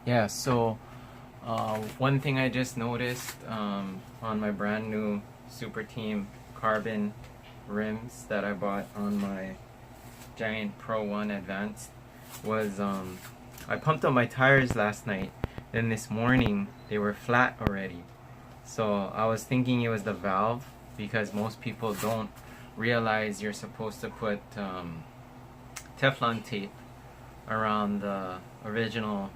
Yeah, so one thing I just noticed on my brand new Super Team carbon rims that I bought on my Giant Pro 1 Advanced was I pumped up my tires last night, then this morning they were flat already. So I was thinking it was the valve, because most people don't realize you're supposed to put Teflon tape around the original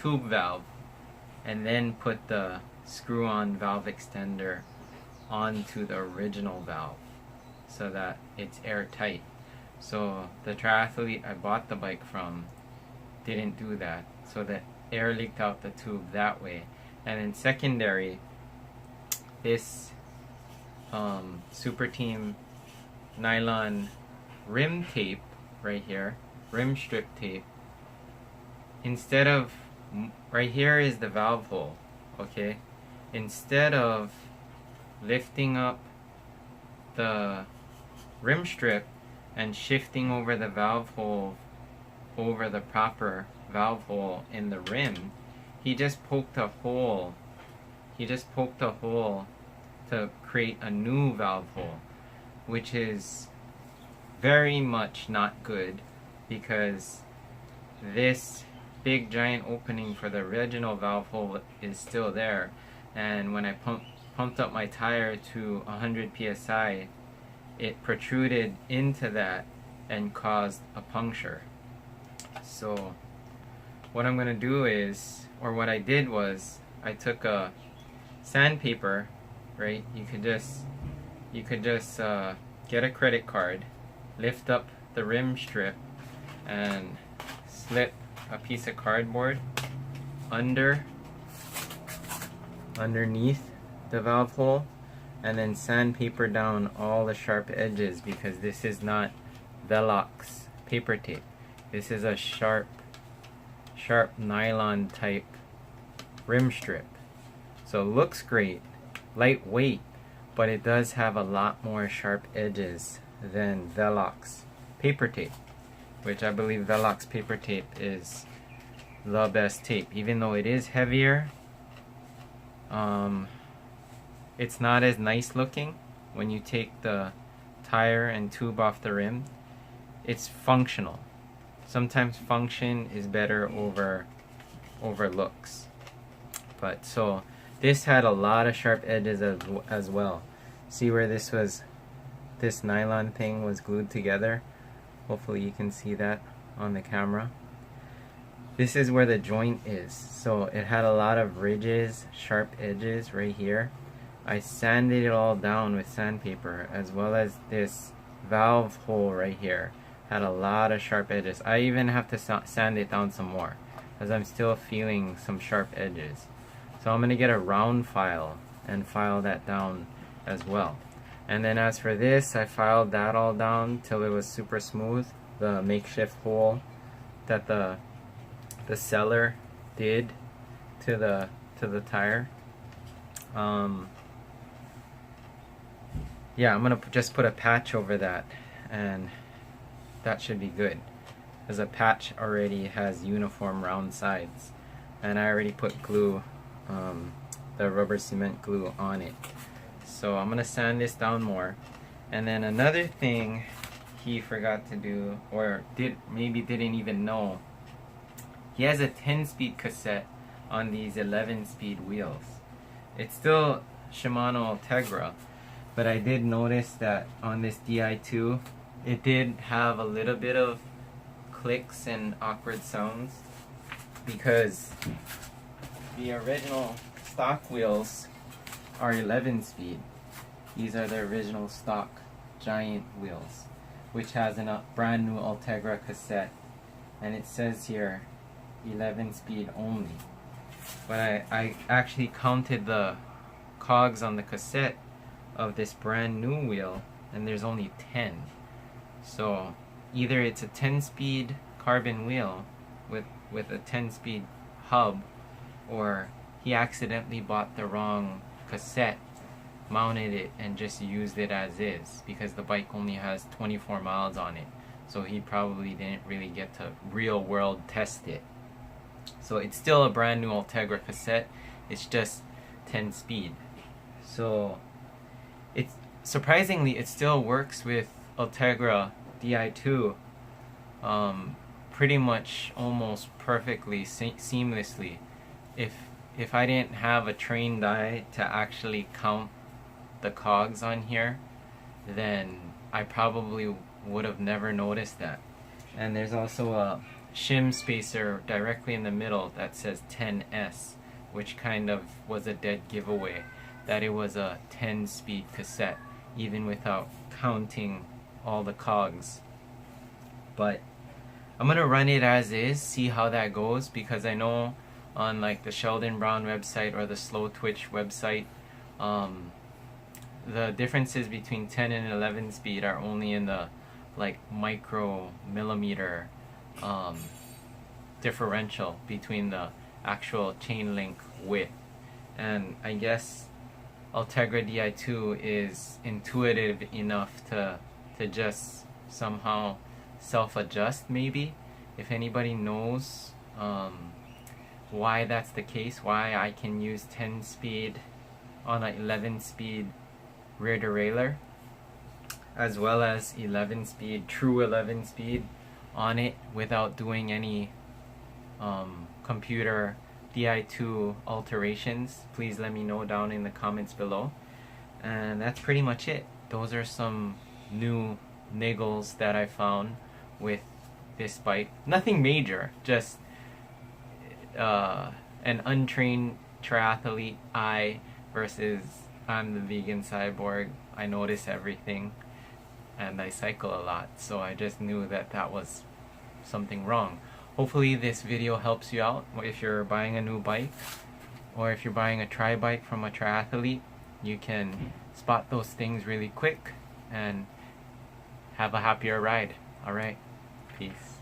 tube valve and then put the screw-on valve extender onto the original valve so that it's airtight. So the triathlete I bought the bike from didn't do that, so the air leaked out the tube that way. And then secondary, this Super Team nylon rim tape right here, rim strip tape, instead of, right here is the valve hole, okay? Instead of lifting up the rim strip and shifting over the valve hole over the proper valve hole in the rim, he just poked a hole. He just poked a hole to create a new valve hole, which is very much not good, because this big giant opening for the original valve hole is still there, and when I pumped up my tire to 100 psi, it protruded into that and caused a puncture. So what I'm gonna do is, or what I did was, I took a sandpaper, right? You could just get a credit card, lift up the rim strip, and slip a piece of cardboard underneath the valve hole, and then sandpaper down all the sharp edges, because this is not Velox paper tape. This is a sharp nylon type rim strip. So it looks great, lightweight, but it does have a lot more sharp edges than Velox paper tape, which I believe Velox paper tape is the best tape. Even though it is heavier, it's not as nice looking when you take the tire and tube off the rim. It's functional. Sometimes function is better over looks. But so this had a lot of sharp edges as well. See where this nylon thing was glued together? Hopefully you can see that on the camera. This is where the joint is. So it had a lot of ridges, sharp edges right here. I sanded it all down with sandpaper, as well as this valve hole right here had a lot of sharp edges. I even have to sand it down some more, as I'm still feeling some sharp edges. So I'm going to get a round file and file that down as well. And then as for this, I filed that all down till it was super smooth. The makeshift hole that the seller did to the tire. Yeah, I'm gonna just put a patch over that, and that should be good, because a patch already has uniform round sides, and I already put glue, the rubber cement glue on it. So I'm gonna sand this down more. And then another thing he forgot to do, or maybe didn't even know, he has a 10-speed cassette on these 11-speed wheels. It's still Shimano Ultegra, but I did notice that on this Di2 it did have a little bit of clicks and awkward sounds, because the original stock wheels are 11-speed. These are the original stock giant wheels, which has a brand new Ultegra cassette, and it says here 11-speed only. But I actually counted the cogs on the cassette of this brand new wheel, and there's only 10. So either it's a 10-speed carbon wheel with a 10-speed hub, or he accidentally bought the wrong cassette, mounted it, and just used it as is, because the bike only has 24 miles on it. So he probably didn't really get to real world test it. So it's still a brand new Ultegra cassette, it's just 10 speed. So it's surprisingly, it still works with Ultegra Di2 pretty much almost perfectly, seamlessly. If I didn't have a trained eye to actually count the cogs on here, then I probably would have never noticed that. And there's also a shim spacer directly in the middle that says 10S, which kind of was a dead giveaway that it was a 10 speed cassette, even without counting all the cogs. But I'm gonna run it as is, see how that goes, because I know on like the Sheldon Brown website or the Slow Twitch website, the differences between 10 and 11 speed are only in the like micro millimeter differential between the actual chain link width. And I guess Ultegra Di2 is intuitive enough to just somehow self-adjust, maybe. If anybody knows why that's the case, why I can use 10 speed on an 11 speed rear derailleur, as well as 11 speed, true 11 speed on it without doing any computer Di2 alterations, please let me know down in the comments below. And that's pretty much it. Those are some new niggles that I found with this bike. Nothing major, just an untrained triathlete eye versus I'm the vegan cyborg. I notice everything and I cycle a lot, so I just knew that that was something wrong. Hopefully this video helps you out if you're buying a new bike, or if you're buying a tri bike from a triathlete. You can spot those things really quick and have a happier ride. Alright, peace.